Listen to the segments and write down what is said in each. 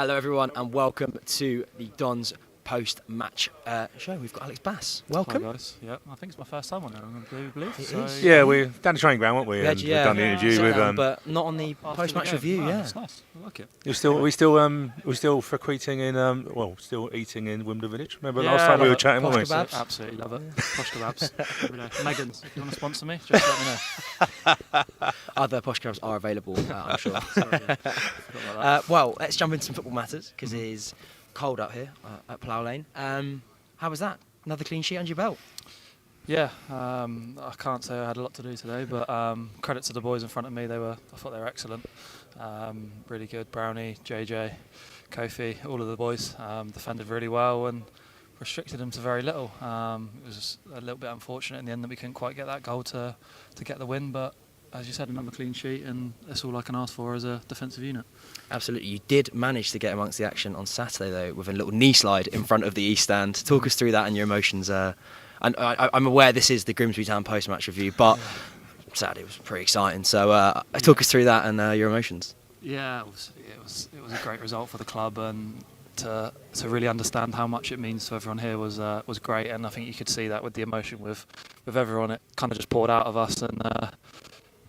Hello everyone and welcome to the Dons post-match show. We've got Alex Bass. Welcome. Hi guys. Yeah, I think it's my first time on there, I believe. Yeah, we're down the training ground, weren't we? We've done the interview with. but not on the post-match review. Yeah, it's nice. I like it. We're still frequenting in still eating in Wimbledon Village. Remember last time we were chatting, weren't we? Kebabs. Absolutely love it. Posh kebabs every day. Megan's, if you want to sponsor me, just let me know. Other posh kebabs are available, I'm sure. Sorry. Well, let's jump into some football matters because it is cold out here at Plough Lane. How was that? Another clean sheet under your belt? Yeah, I can't say I had a lot to do today, but credit to the boys in front of me. I thought they were excellent. Really good. Brownie, JJ, Kofi, all of the boys defended really well and restricted them to very little. It was a little bit unfortunate in the end that we couldn't quite get that goal to get the win, but as you said, another clean sheet, and that's all I can ask for as a defensive unit. Absolutely. You did manage to get amongst the action on Saturday, though, with a little knee slide in front of the East Stand. Talk us through that and your emotions. And I'm aware this is the Grimsby Town post-match review, but Saturday was pretty exciting. So talk us through that and your emotions. Yeah, it was a great result for the club, and to really understand how much it means to everyone here was great. And I think you could see that with the emotion with everyone. It kind of just poured out of us, and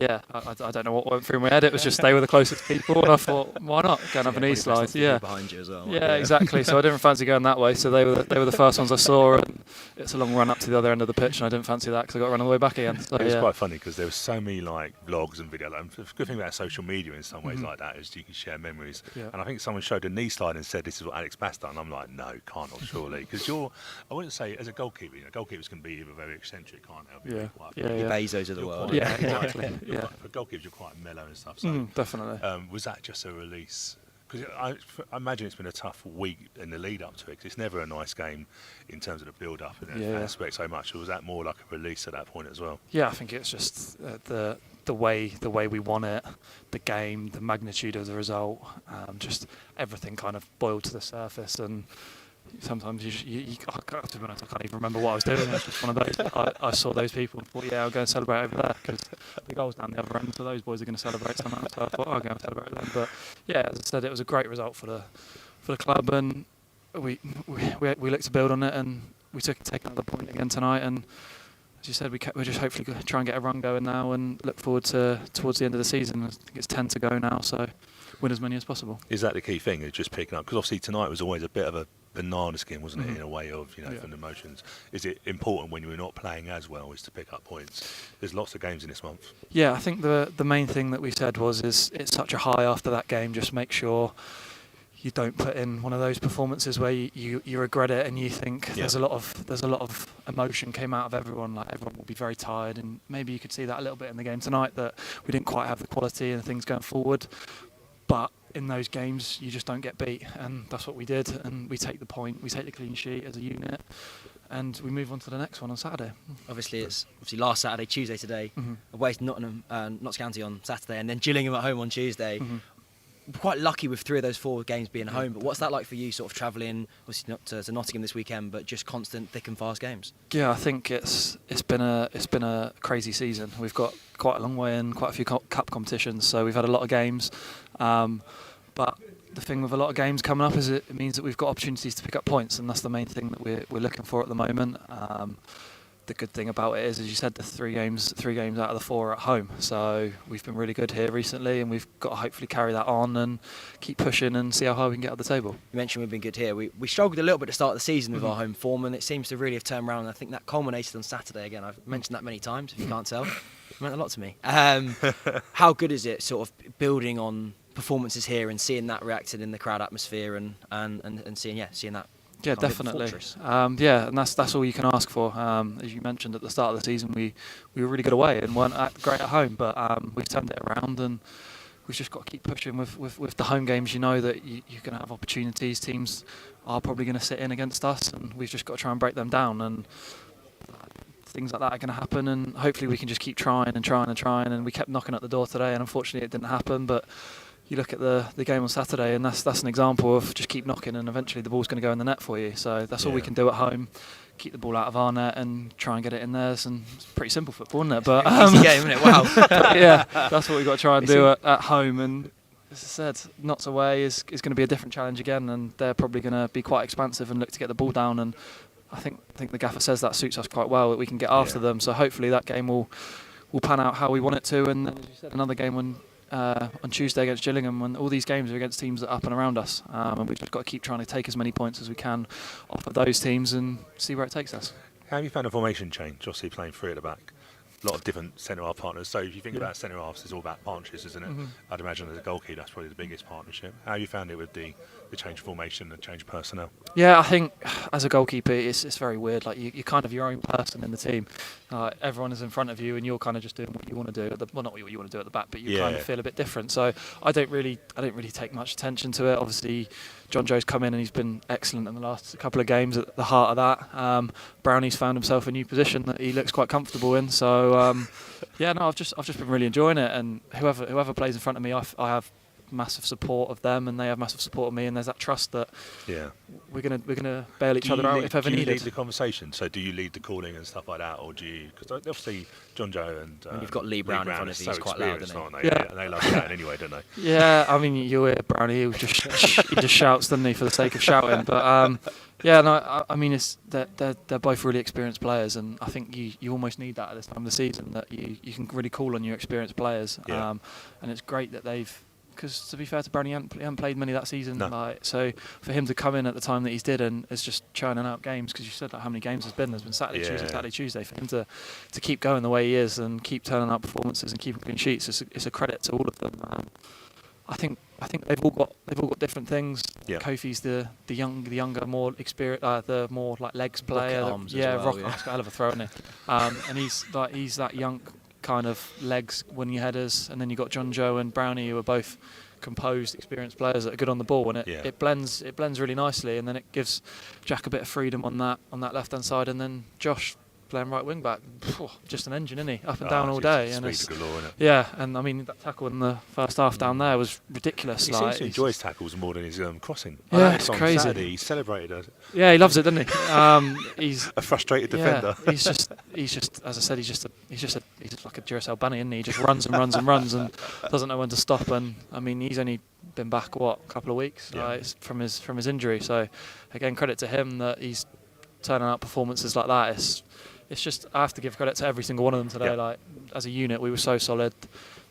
yeah, I don't know what went through my head. It was just they were the closest people, and I thought, why not go and have an knee slide? Yeah, behind you as well. Yeah, exactly. So I didn't fancy going that way. So they were the first ones I saw, and it's a long run up to the other end of the pitch, and I didn't fancy that because I got to run all the way back again. So, it was quite funny because there was so many vlogs and video. The good thing about social media in some ways like that is you can share memories. Yeah. And I think someone showed a knee slide and said, "This is what Alex Bass done." I'm like, "No, can't surely," because I wouldn't say as a goalkeeper. Goalkeepers can be either very eccentric, can't they? Bezos of the world. Yeah, exactly. For goalkeepers, you're quite mellow and stuff. So definitely. Was that just a release? Because I imagine it's been a tough week in the lead up to it. Because it's never a nice game in terms of the build up and aspect so much. Or was that more like a release at that point as well? Yeah, I think it's just the way we won it, the game, the magnitude of the result, just everything kind of boiled to the surface. And sometimes to be honest, I can't even remember what I was doing. It was just one of those. I saw those people and thought, yeah, I'll go and celebrate over there because the goal's down the other end, so those boys are going to celebrate somehow. So I thought, I'll go and celebrate them. But yeah, as I said, it was a great result for the club, and we looked to build on it, and we take another point again tonight. And as you said, we're just hopefully going to try and get a run going now, and look forward to towards the end of the season. I think it's 10 to go now, so win as many as possible. Is that the key thing? Is just picking up? Because obviously tonight was always a bit of a banana skin, wasn't it, in a way of, from the emotions. Is it important when you're not playing as well is to pick up points? There's lots of games in this month. Yeah, I think the main thing that we said is it's such a high after that game, just make sure you don't put in one of those performances where you regret it and you think there's a lot of emotion came out of everyone, like everyone will be very tired, and maybe you could see that a little bit in the game tonight, that we didn't quite have the quality and things going forward. But in those games, you just don't get beat, and that's what we did. And we take the point, we take the clean sheet as a unit, and we move on to the next one on Saturday. Obviously, it's last Saturday, Tuesday today, away to Nottingham, Notts County on Saturday, and then Gillingham at home on Tuesday. We're quite lucky with 3 of those 4 games being home, but what's that like for you, sort of travelling, obviously not to Nottingham this weekend, but just constant thick and fast games? Yeah, I think it's been a crazy season. We've got quite a long way in, quite a few cup competitions, so we've had a lot of games. But the thing with a lot of games coming up is it means that we've got opportunities to pick up points, and that's the main thing that we're looking for at the moment. The good thing about it is, as you said, the 3 games out of the 4 are at home. So we've been really good here recently, and we've got to hopefully carry that on and keep pushing and see how high we can get up the table. You mentioned we've been good here. We struggled a little bit to start the season with our home form, and it seems to really have turned around. And I think that culminated on Saturday again. I've mentioned that many times, if you can't tell. It meant a lot to me. How good is it sort of building on performances here and seeing that reacted in the crowd atmosphere and seeing that? Yeah, definitely. And that's all you can ask for. As you mentioned at the start of the season, we were really good away and weren't great at home, but we've turned it around, and we've just got to keep pushing with the home games. You know that you're going to have opportunities. Teams are probably going to sit in against us, and we've just got to try and break them down. And things like that are going to happen, and hopefully we can just keep trying. And we kept knocking at the door today, and unfortunately it didn't happen. But you look at the game on Saturday, and that's an example of just keep knocking, and eventually the ball's going to go in the net for you. So that's all we can do at home. Keep the ball out of our net and try and get it in theirs. And it's pretty simple football, isn't it? But easy game, isn't it? Wow. Yeah, that's what we've got to try and do at home. And as I said, Notts away is going to be a different challenge again, and they're probably going to be quite expansive and look to get the ball down. And I think the gaffer says that suits us quite well, that we can get after them. So hopefully that game will pan out how we want it to. And then, as you said, another game on Tuesday against Gillingham, when all these games are against teams that are up and around us, and we've just got to keep trying to take as many points as we can off of those teams and see where it takes us. How have you found the formation change? Obviously playing three at the back. A lot of different centre-half partners. So if you think about centre-halves, it's all about partnerships, isn't it? I'd imagine as a goalkeeper, that's probably the biggest partnership. How have you found it with the change of formation, the change of personnel? Yeah, I think as a goalkeeper, it's very weird. Like you're kind of your own person in the team. Everyone is in front of you, and you're kind of just doing what you want to do. Well, not what you want to do at the back, but you kind of feel a bit different. So I don't really take much attention to it. Obviously, John Joe's come in and he's been excellent in the last couple of games at the heart of that. Brownie's found himself a new position that he looks quite comfortable in. So I've just been really enjoying it. And whoever plays in front of me, I have massive support of them, and they have massive support of me, and there's that trust that we're gonna bail each other out if ever needed. Do you lead the conversation? So do you lead the calling and stuff like that, or do you? Because obviously John Joe and you've got Lee Brown in front of you. He's quite loud, isn't he? Aren't they? Yeah, and they love shouting anyway, don't they? Yeah, I mean you hear Brownie, he just shouts, doesn't he, for the sake of shouting? But I mean they're both really experienced players, and I think you almost need that at this time of the season, that you can really call on your experienced players. And it's great that they've. Because to be fair to Brownie, he hadn't played many that season. No. So for him to come in at the time that he's did and is just churning out games, because you said how many games there's been Saturday, Tuesday. For him to keep going the way he is and keep turning out performances and keeping clean sheets, it's a credit to all of them. I think they've all got different things. Yeah. Kofi's the younger, more experienced, the more like legs player. Rocket Rocket arms, got a hell of a throw in it. And he's that young kind of legs winning headers, and then you've got John Joe and Brownie, who are both composed, experienced players that are good on the ball, and it blends really nicely, and then it gives Jack a bit of freedom on that left hand side, and then Josh playing right wing back, just an engine, isn't he? Up and down all day. And it's, galore, isn't it? Yeah, and I mean that tackle in the first half down there was ridiculous. He seems to enjoy his tackles more than his crossing. Yeah, it's on crazy. Saturday, he celebrated it. Yeah, he loves it, doesn't he? He's a frustrated defender. He's just, as I said, he's just like a Duracell bunny, isn't he? He just runs and runs and runs and doesn't know when to stop. And I mean, he's only been back a couple of weeks from his injury. So again, credit to him that he's turning out performances like that. It's just, I have to give credit to every single one of them today. Yeah. Like as a unit, we were so solid.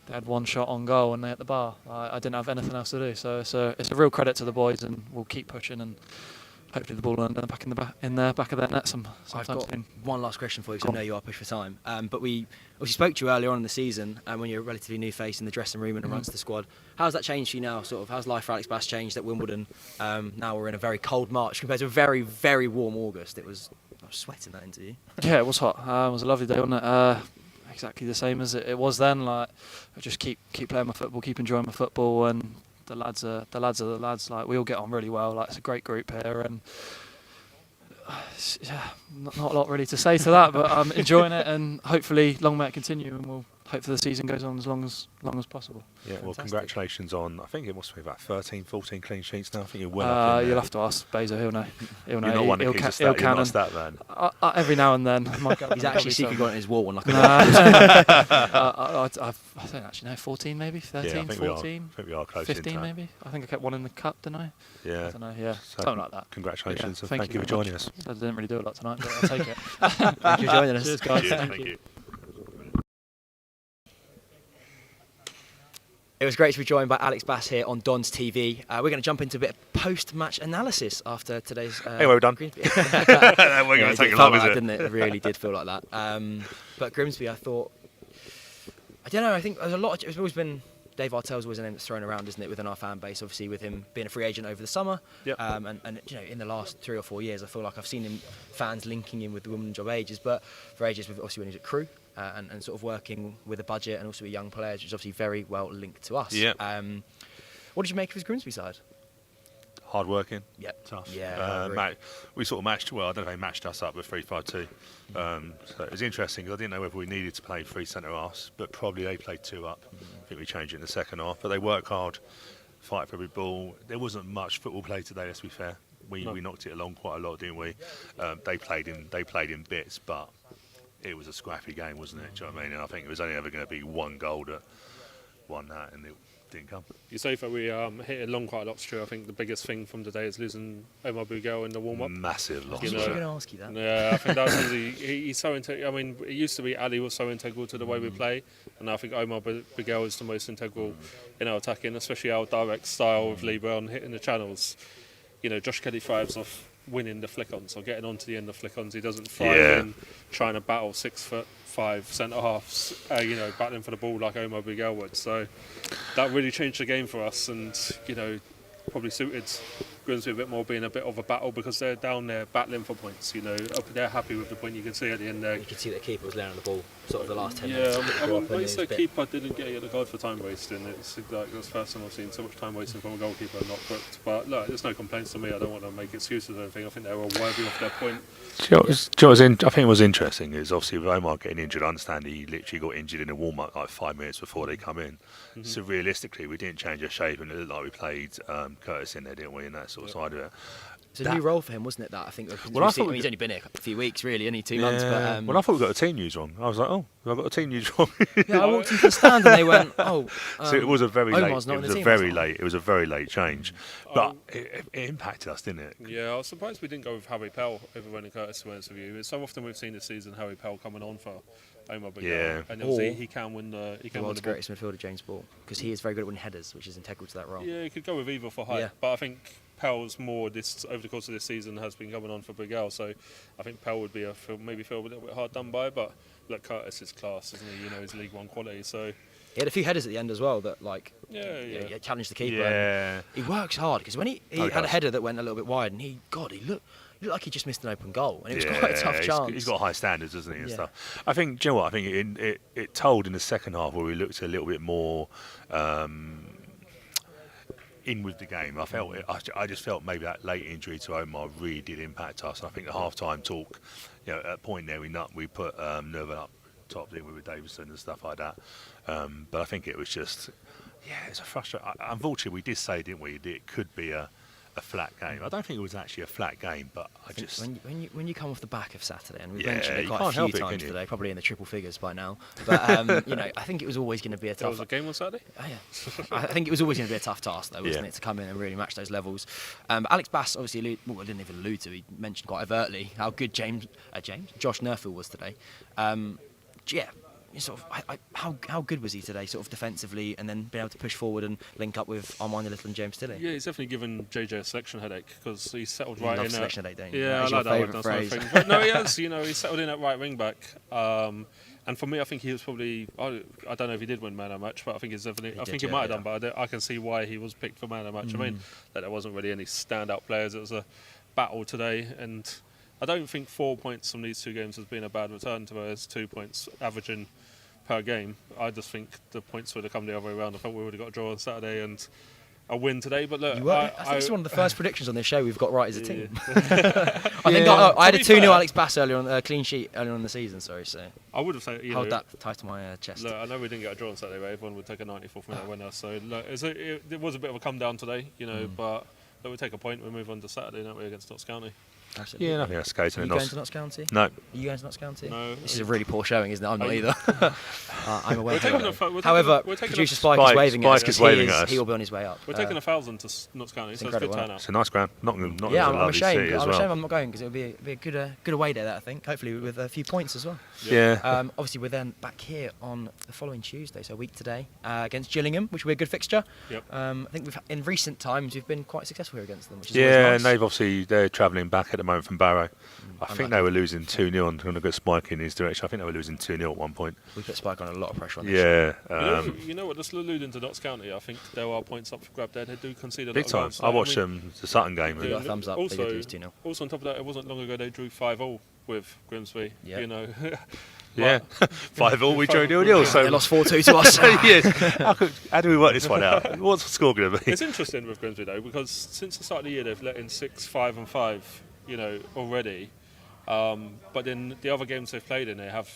They had one shot on goal and they hit the bar. I didn't have anything else to do. So it's a real credit to the boys, and we'll keep pushing, and hopefully the ball will end up back in the back of their net sometime I've got soon. one last question for you, because I know you are pushed for time. But we spoke to you earlier on in the season, when you're a relatively new face in the dressing room and runs the squad. How's that changed for you now? Sort of, how's life for Alex Bass changed at Wimbledon? Now we're in a very cold March compared to a very, very warm August. I was sweating that interview. Yeah, it was hot. It was a lovely day, wasn't it? Exactly the same as it was then. Like, I just keep playing my football, keep enjoying my football, and the lads are the lads. Like, we all get on really well. Like, it's a great group here, and not a lot really to say to that, but I'm enjoying it, and hopefully long may it continue, and we'll hope for the season goes on as long as possible. Yeah, well, Fantastic. Congratulations on, I think it must be about 13, 14 clean sheets now. I think you're well up in there. You'll have to ask Bezo, he'll know. You're not one that keeps a stat, you're not a stat man. Every now and then. He's actually secretly got it in his wall. I don't actually know, 14 maybe, 13, yeah, I think 14, I think we are close 15 maybe. I think I kept one in the cup, didn't I? Yeah. I don't know, yeah. So something like that. Congratulations, and Thank thank you for very joining much. us. I didn't really do a lot tonight, but I'll take it. Thank you for joining us. Cheers, guys. Cheers, Thank you. It was great to be joined by Alex Bass here on Don's TV. We're going to jump into a bit of post-match analysis after today's... Anyway, we're done. Grimsby. That wasn't going to take long, is it? Didn't it? It really did feel like that. But Grimsby, I thought... I don't know, I think there's a lot... It's always been... Dave Artell's always a name that's thrown around, isn't it, within our fan base, obviously with him being a free agent over the summer. Yep. And you know, in the last 3 or 4 years, I feel like I've seen fans linking him with the women's job ages, but for ages, obviously when he was at Crewe, and sort of working with a budget and also with young players, which is obviously very well linked to us. Yeah. What did you make of his Grimsby side? Hard working. Yep. Tough. Yeah. We sort of matched, well, I don't know if they matched us up with 3-5-2. So it was interesting because I didn't know whether we needed to play 3 centre halves, but probably they played 2 up. I think we changed it in the second half. But they work hard, fight for every ball. There wasn't much football play today, let's be fair. We knocked it along quite a lot, didn't we? They played in bits, but it was a scrappy game, wasn't it? Do you know what I mean? And I think it was only ever going to be one goal that won that, and didn't come. You say that we hit it long quite a lot, Stu. I think the biggest thing from today is losing Omar Bugel in the warm-up. Massive loss. I was know, going to ask you that. Yeah, I think that's really, he's so integral. I mean, it used to be Ali was so integral to the way we play, and I think Omar Bugel is the most integral in our attacking, especially our direct style with Lee Brown hitting the channels. You know, Josh Kelly thrives off winning the flick-ons or getting onto the end of flick-ons. He doesn't thrive in trying to battle 6'5" centre-halves, battling for the ball like Omar Bugel would. So that really changed the game for us, and, probably suited Grimsby a bit more, being a bit of a battle because they're down there battling for points. They're happy with the point. You can see at the end there. You can see that the keeper was laying on the ball sort of the last 10 Yeah, minutes. when you say keeper didn't get a yellow card for time wasting, it's like that's the first time I've seen so much time wasting from a goalkeeper not booked. But look, there's no complaints to me. I don't want to make excuses or anything. I think they were worthy of their point. I think it was interesting is obviously with Omar getting injured. I understand he literally got injured in a warm-up like 5 minutes before they come in. So realistically, we didn't change our shape, and it looked like we played Curtis in there, didn't we? And that sort of side of it. It's a new role for him, wasn't it? That I think. Well, I thought he's only been here a few weeks, really, only 2 months. But well, I thought we got the team news wrong. I was like, oh, I got the team news wrong. yeah, I walked into the stand and they went, oh. So it was a very Omar's late. not It in was the a team, very was it? late. It was a very late change, but it impacted us, didn't it? Yeah, I was surprised we didn't go with Harry Pell over Ronan Curtis, to be honest with you. So often we've seen this season Harry Pell coming on for Omar Bugel. Yeah. And obviously he can win the The world's greatest midfielder, James Ball, because he is very good at winning headers, which is integral to that role. Yeah, you could go with either for height, Yeah. but I think Pell's more over the course of this season has been coming on for Bugel, so I think Pell would be maybe feel a little bit hard done by, but look, Curtis is class, isn't he? He's League One quality, so. He had a few headers at the end as well that, Yeah. challenged the keeper. Yeah. He works hard because when he had a header that went a little bit wide, and he looked like he just missed an open goal, and it was quite a tough chance. He's got high standards, doesn't he, and Yeah. stuff. I think, do you know what? I think it told in the second half where we looked a little bit more in with the game. I just felt maybe that late injury to Omar really did impact us. I think the half-time talk, at a point there we put Nervin up top, didn't we, with Davison and stuff like that. But I think it was just, it's a frustration. Unfortunately, we did say, didn't we, that it could be a flat game. I don't think it was actually a flat game, but I just when you come off the back of Saturday, and we've Yeah, mentioned it you quite can't a few help it, times can you? today, probably in the triple figures by now. But I think it was always going to be a There tough. was a game on Saturday? Oh, yeah. I think it was always going to be a tough task, though, wasn't Yeah. it, to come in and really match those levels. But Alex Bass obviously didn't even allude to. He mentioned quite overtly how good Josh Nerfield was today. Sort of, how good was he today, sort of defensively, and then being able to push forward and link up with Armani Little and James Tilley? Yeah, he's definitely given JJ a selection headache because he's settled You right love in. selection headache, don't you? Yeah, That is I like your that favourite one. phrase. That's my thing. But no, he has. He's settled in at right wing back. And for me, I think he was probably. I don't know if he did win man of the match, but I think he's definitely. I think he might have done, but I can see why he was picked for man of the match. I mean, that there wasn't really any standout players. It was a battle today, and I don't think 4 points from these two games has been a bad return to us. 2 points averaging per game. I just think the points would have come the other way around. I thought we would have got a draw on Saturday and a win today. But look, I think it's one of the first predictions on this show we've got right as a team. Yeah. I think I had a 2-0 Alex Bass earlier on, clean sheet earlier on in the season. Sorry, so I would have said, hold that tight to my chest. Look, I know we didn't get a draw on Saturday, but everyone would take a 94th minute winner. So look, it was a bit of a come down today, but we take a point. We move on to Saturday, don't we, against Notts County? Absolutely. I think that's the case. Are you going to Notts County? No. Are you going to Notts County? No. This is a really poor showing, isn't it? I'm not either. I'm away. We're taking However, we're taking producer a- Spike is waving at us. Spike is 'cause waving at us. He will be on his way up. We're taking 1,000 to Notts County, so it's a good incredible, turnout. It's a nice ground. Not Yeah, a I'm lovely ashamed. city as I'm well. ashamed I'm not going because it would be a good away day. That I think. Hopefully with a few points as well. Yeah. Obviously, we're then back here on the following Tuesday, so a week today, against Gillingham, which will be a good fixture. Yep. I think in recent times we've been quite successful here against them, which is Yeah, always nice. and they're travelling back at the moment from Barrow. I think unlucky. they were losing 2-0 and going to go Spike in his direction. I think they were losing 2-0 at one point. We put Spike on a lot of pressure on this. Yeah. You know what? Just alluding to Notts County, I think there are points up for grab there. They do concede a Big lot of time. goals. I watched I mean, the Sutton game. We got a thumbs up. They did Also, lose 2-0. also on top of that, it wasn't long ago they drew 5-0 with Grimsby. Yeah. Yeah. 5-all, we drew 0-0. They So lost 4-2 to us. yes. How do we work this one out? What's the score going to be? It's interesting with Grimsby though, because since the start of the year they've let in 6, 5 and 5, already. But then the other games they've played in, they have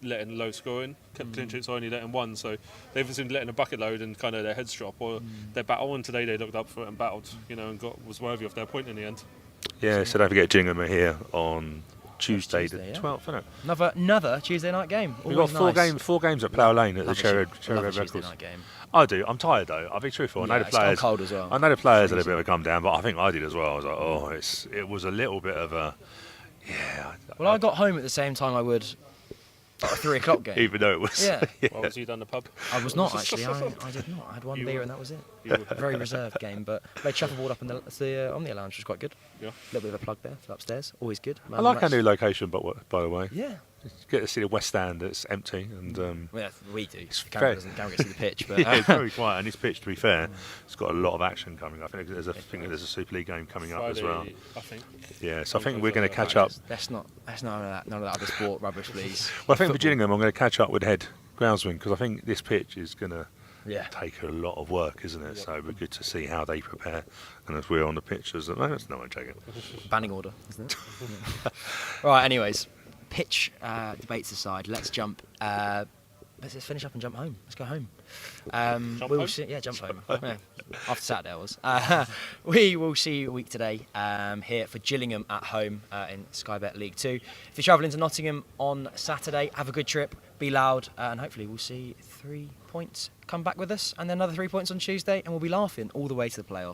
let in low scoring. Clean sheets are only let in 1, so they've just been letting a bucket load and kind of their heads drop. Or their battle, and today they looked up for it and battled, and was worthy of their point in the end. Yeah, so don't forget Gillingham are here on Tuesday, Tuesday, the yeah. 12th, isn't it? Another Tuesday night game. We've got Always four games at Plough Lane at the Love a Cherry love a Red Tuesday Records. night game. I do. I'm tired though. I'll be truthful. I know Yeah, the it's gone players. cold as well. I know the players had a Freezing. bit of a come down, but I think I did as well. I was like, oh, it was a little bit of a, yeah. Well, I got home at the same time I would a 3 o'clock game. Even though it was. Yeah. What was you done the pub? I was not actually. I did not. I had one You beer were- and that was it. you were- A very reserved game, but played shuffleboard up in the Omnia Lounge, which was quite good. Yeah. A little bit of a plug there for upstairs. Always good. I like our new location, but by the way, Yeah. get to see the West Stand that's empty and. Well, yeah, we do. It's The camera fair. doesn't get to see the pitch, but Yeah, it's very quiet, and this pitch, to be fair, it's got a lot of action coming. I think there's a Super League game coming up as well. Friday, I think. Yeah, so I think we're going to catch up. Let's not none of that other sport rubbish, please. Well, I think for Gillingham, I'm going to catch up with head groundsman because I think this pitch is going to Yeah. take a lot of work, isn't it? So it'd be good to see how they prepare. And as we're on the pitches, no, I'm joking. Banning order, isn't it? Right. Anyways, pitch debates aside, let's jump. Let's just finish up and jump home. Let's go home. Jump we will home? see. Yeah, jump home. Yeah. After Saturday, I was. We will see you a week today here for Gillingham at home in Sky Bet League 2. If you're travelling to Nottingham on Saturday, have a good trip, be loud, and hopefully we'll see 3 points come back with us, and then another 3 points on Tuesday, and we'll be laughing all the way to the playoffs.